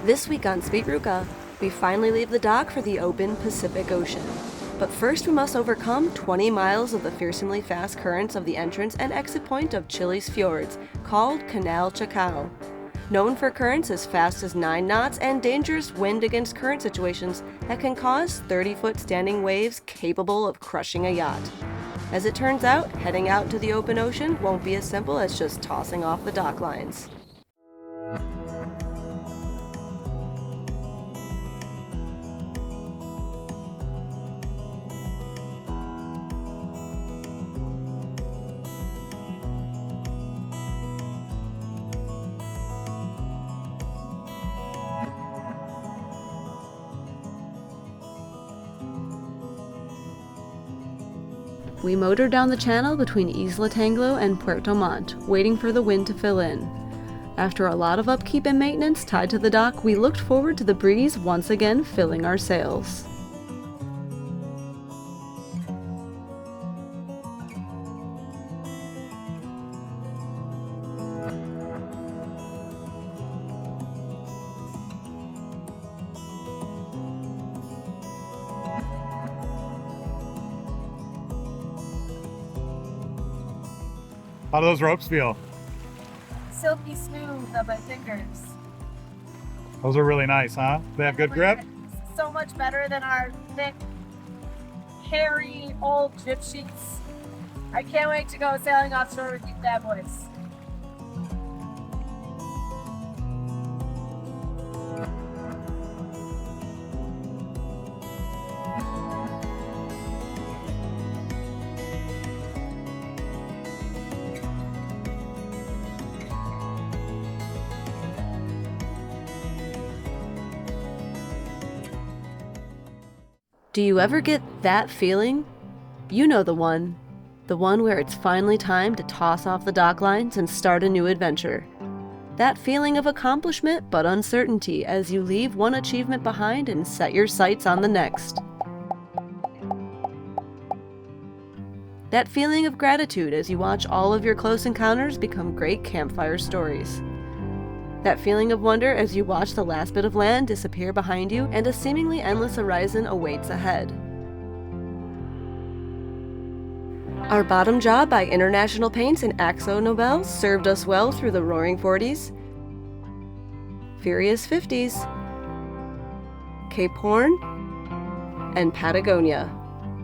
This week on Sweet Ruca, we finally leave the dock for the open Pacific Ocean. But first we must overcome 20 miles of the fearsomely fast currents of the entrance and exit point of Chile's fjords, called Canal Chacao. Known for currents as fast as 9 knots and dangerous wind against current situations that can cause 30-foot standing waves capable of crushing a yacht. As it turns out, heading out into the open ocean won't be as simple as just tossing off the docklines. We motored down the channel between Isla Tanglo and Puerto Montt, waiting for the wind to fill in. After a lot of upkeep and maintenance tied to the dock, we looked forward to the breeze once again filling our sails. How do those ropes feel? Silky smooth on my fingers. Those are really nice, huh? They have good grip? So much better than our thick, hairy, old jib sheets. I can't wait to go sailing offshore with these bad boys. Do you ever get that feeling? You know the one where it's finally time to toss off the docklines and start a new adventure. That feeling of accomplishment but uncertainty as you leave one achievement behind and set your sights on the next. That feeling of gratitude as you watch all of your close encounters become great campfire stories. That feeling of wonder as you watch the last bit of land disappear behind you and a seemingly endless horizon awaits ahead. Our bottom job by International Paints and Akzonobel served us well through the roaring 40s, furious 50s, Cape Horn, and Patagonia.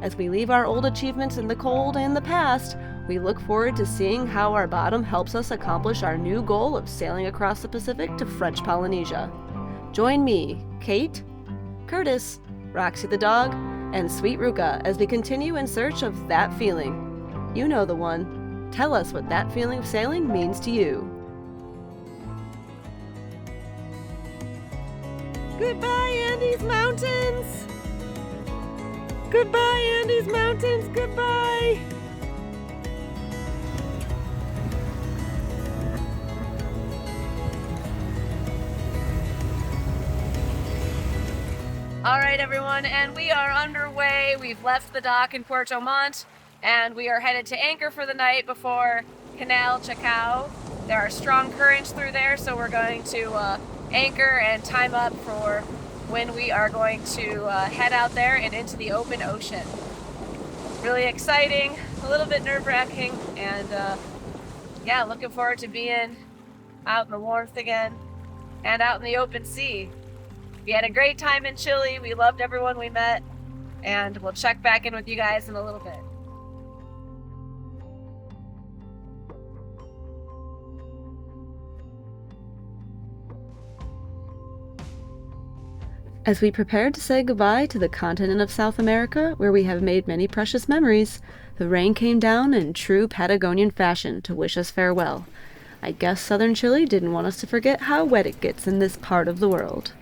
As we leave our old achievements in the cold and the past, we look forward to seeing how our bottom helps us accomplish our new goal of sailing across the Pacific to French Polynesia. Join me, Kate, Curtis, Roxy the dog, and Sweet Ruca as we continue in search of that feeling. You know the one. Tell us what that feeling of sailing means to you. Goodbye, Andes Mountains! Goodbye, Andes Mountains! Goodbye! All right, everyone, and we are underway. We've left the dock in Puerto Montt, and we are headed to anchor for the night before Canal Chacao. There are strong currents through there, so we're going to anchor and time up for when we are going to head out there and into the open ocean. Really exciting, a little bit nerve-wracking, and yeah, looking forward to being out in the warmth again and out in the open sea. We had a great time in Chile. We loved everyone we met, and we'll check back in with you guys in a little bit. As we prepare to say goodbye to the continent of South America, where we have made many precious memories, the rain came down in true Patagonian fashion to wish us farewell. I guess southern Chile didn't want us to forget how wet it gets in this part of the world.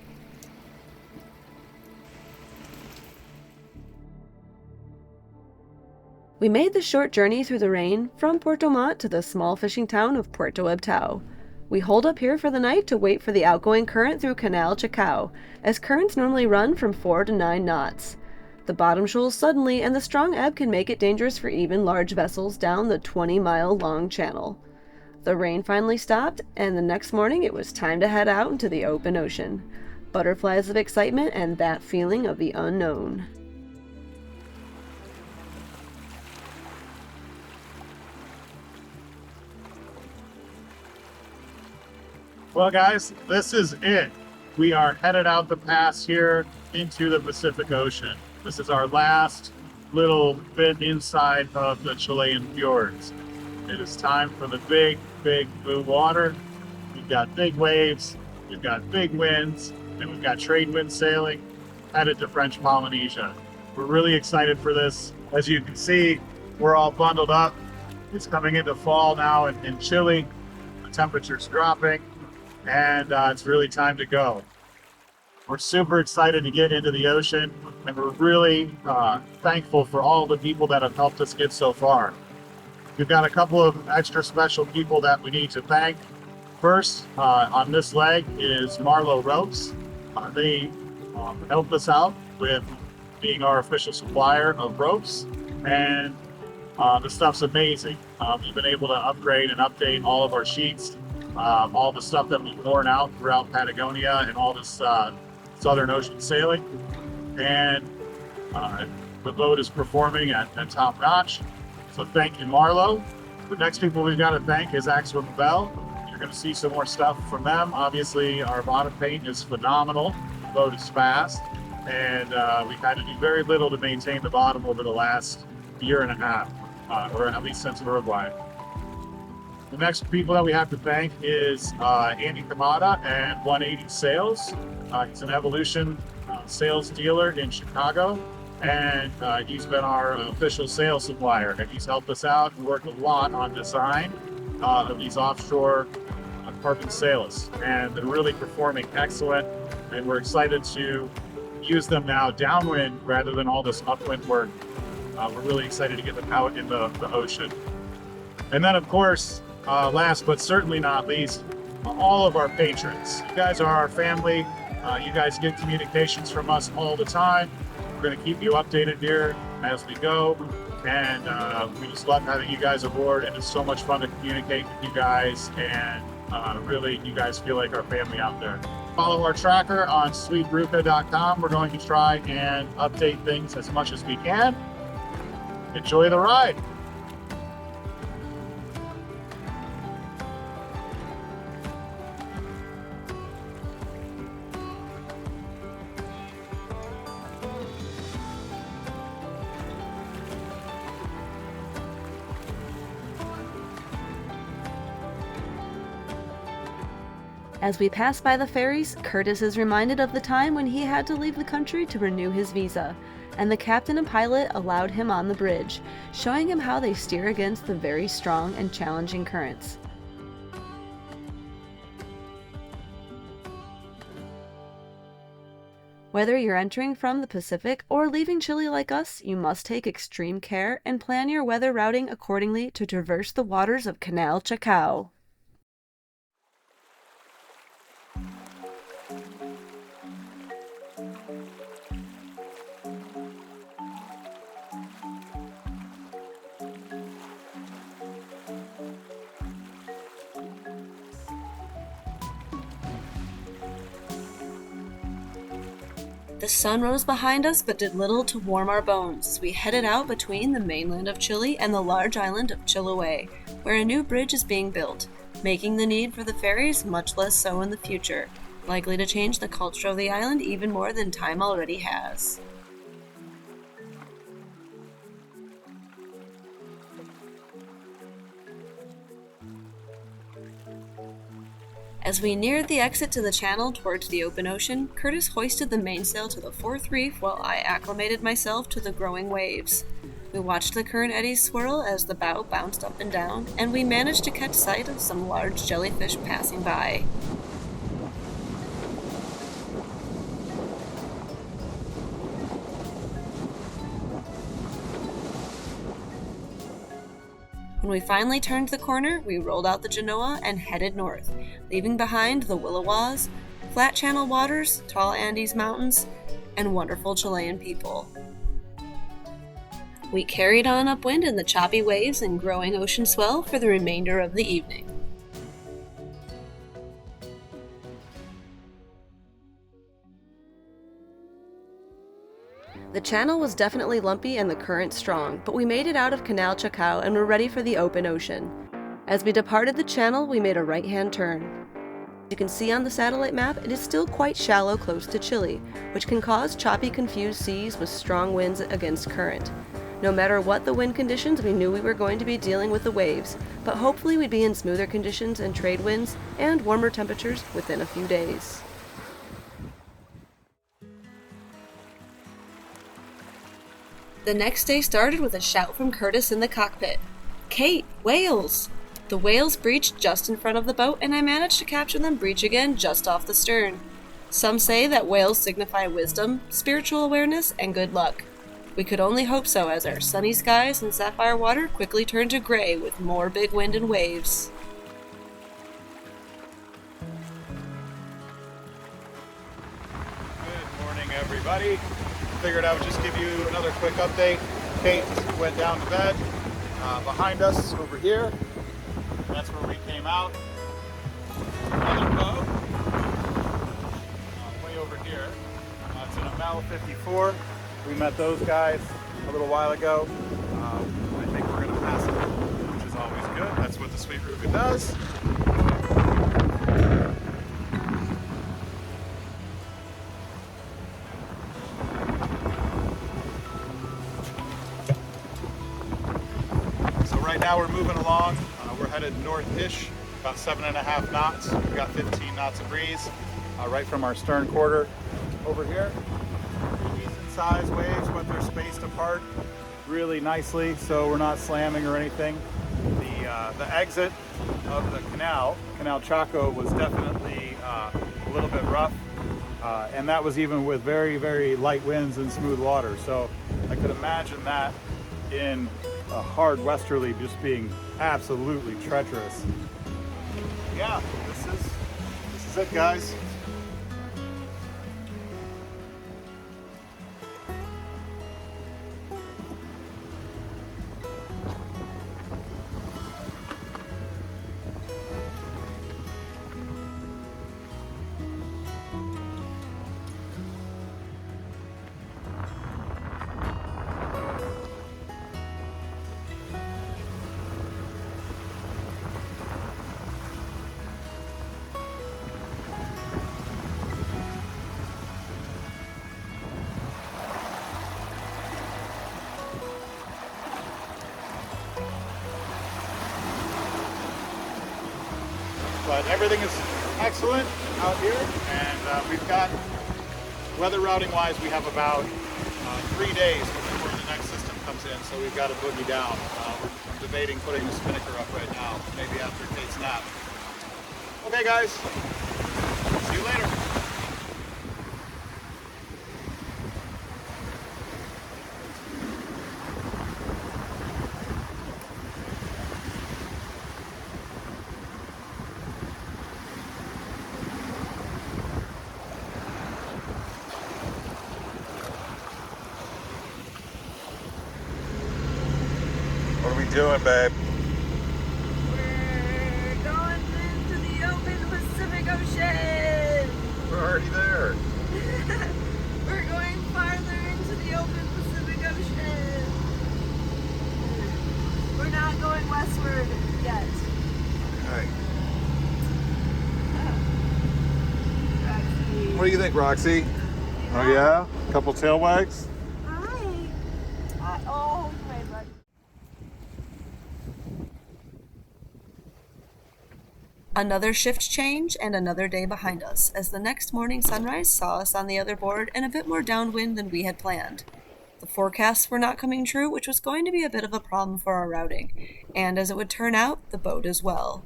We made the short journey through the rain from Puerto Montt to the small fishing town of Puerto Ebtao. We holed up here for the night to wait for the outgoing current through Canal Chacao, as currents normally run from 4 to 9 knots. The bottom shoals suddenly, and the strong ebb can make it dangerous for even large vessels down the 20-mile-long channel. The rain finally stopped, and the next morning it was time to head out into the open ocean. Butterflies of excitement and that feeling of the unknown. Well, guys, this is it. We are headed out the pass here into the Pacific Ocean. This is our last little bit inside of the Chilean fjords. It is time for the big, big blue water. We've got big waves, we've got big winds, and we've got trade wind sailing headed to French Polynesia. We're really excited for this. As you can see, we're all bundled up. It's coming into fall now in Chile. The temperature's dropping, and it's really time to go. We're super excited to get into the ocean, and we're really thankful for all the people that have helped us get so far. We've got a couple of extra special people that we need to thank. First, on this leg is Marlowe Ropes. They helped us out with being our official supplier of ropes, and the stuff's amazing. We've been able to upgrade and update all of our sheets, all the stuff that we've worn out throughout Patagonia and all this Southern Ocean sailing, and the boat is performing at top notch. So thank you, Marlowe. The next people we've got to thank is Akzonobel. You're going to see some more stuff from them. Obviously, our bottom paint is phenomenal. The boat is fast, and we've had to do very little to maintain the bottom over the last year and a half, or at least since Uruguay. The next people that we have to thank is Andy Kamada and 180 Sales. He's an Evolution sales dealer in Chicago, and he's been our official sales supplier, and he's helped us out and worked a lot on design of these offshore carbon sails, and they're really performing excellent, and we're excited to use them now downwind rather than all this upwind work. We're really excited to get them out in the ocean. And then, of course, last but certainly not least, all of our patrons. You guys are our family. You guys get communications from us all the time. We're going to keep you updated here as we go. And we just love having you guys aboard. And it's so much fun to communicate with you guys. And really, you guys feel like our family out there. Follow our tracker on sweetruca.com. We're going to try and update things as much as we can. Enjoy the ride. As we pass by the ferries, Curtis is reminded of the time when he had to leave the country to renew his visa, and the captain and pilot allowed him on the bridge, showing him how they steer against the very strong and challenging currents. Whether you're entering from the Pacific or leaving Chile like us, you must take extreme care and plan your weather routing accordingly to traverse the waters of Canal Chacao. The sun rose behind us but did little to warm our bones as we headed out between the mainland of Chile and the large island of Chiloe, where a new bridge is being built, making the need for the ferries much less so in the future, likely to change the culture of the island even more than time already has. As we neared the exit to the channel towards the open ocean, Curtis hoisted the mainsail to the fourth reef while I acclimated myself to the growing waves. We watched the current eddies swirl as the bow bounced up and down, and we managed to catch sight of some large jellyfish passing by. When we finally turned the corner, we rolled out the Genoa and headed north, leaving behind the Willowas, flat channel waters, tall Andes mountains, and wonderful Chilean people. We carried on upwind in the choppy waves and growing ocean swell for the remainder of the evening. The channel was definitely lumpy and the current strong, but we made it out of Canal Chacao and were ready for the open ocean. As we departed the channel, we made a right-hand turn. As you can see on the satellite map, it is still quite shallow close to Chile, which can cause choppy, confused seas with strong winds against current. No matter what the wind conditions, we knew we were going to be dealing with the waves, but hopefully we'd be in smoother conditions and trade winds and warmer temperatures within a few days. The next day started with a shout from Curtis in the cockpit. "Kate, whales!" The whales breached just in front of the boat, and I managed to capture them breach again just off the stern. Some say that whales signify wisdom, spiritual awareness, and good luck. We could only hope so, as our sunny skies and sapphire water quickly turned to gray with more big wind and waves. Good morning, everybody. Figured I would just give you another quick update. Kate went down to bed. Behind us over here, that's where we came out. Another boat way over here. It's an Amel 54. We met those guys a little while ago. I think we're going to pass them, which is always good. That's what the Sweet Ruca does. Right now we're moving along. We're headed north-ish, about 7.5 knots. We've got 15 knots of breeze right from our stern quarter over here. Decent size waves, but they're spaced apart really nicely, so we're not slamming or anything. The exit of the Canal Chacao, was definitely a little bit rough, and that was even with very, very light winds and smooth water. So I could imagine that in a hard westerly just being absolutely treacherous. Yeah, this is it, guys. But everything is excellent out here, and we've got, weather routing wise, we have about 3 days before the next system comes in, so we've got to boogie down. I'm debating putting the spinnaker up right now, maybe after Kate's nap. Okay guys, see you later. What are we doing, babe? We're going into the open Pacific Ocean! We're already there. We're going farther into the open Pacific Ocean! We're not going westward yet. Okay. Roxy. What do you think, Roxy? Oh yeah? A couple tail wags? Hi! Oh, my butt. Another shift change and another day behind us, as the next morning sunrise saw us on the other board and a bit more downwind than we had planned. The forecasts were not coming true, which was going to be a bit of a problem for our routing, and as it would turn out, the boat as well.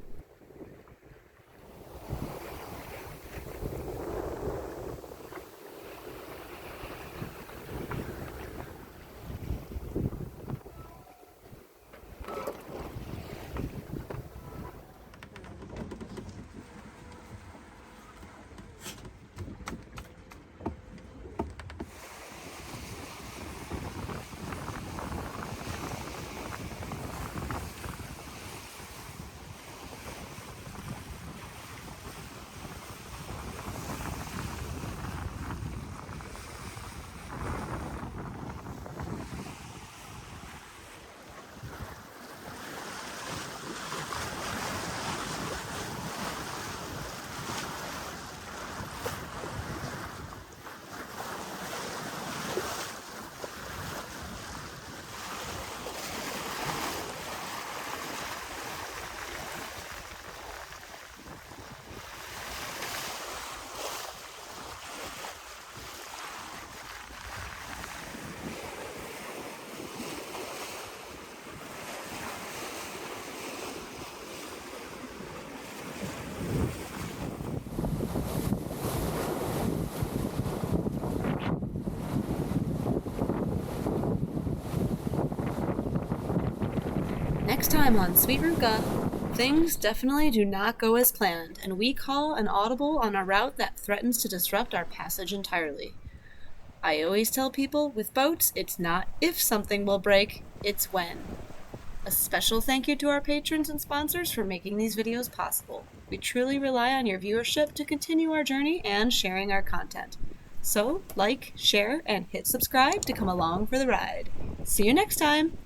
Next time on Sweet Ruca, things definitely do not go as planned, and we call an audible on a route that threatens to disrupt our passage entirely. I always tell people, with boats, it's not if something will break, it's when. A special thank you to our patrons and sponsors for making these videos possible. We truly rely on your viewership to continue our journey and sharing our content. So, like, share, and hit subscribe to come along for the ride. See you next time!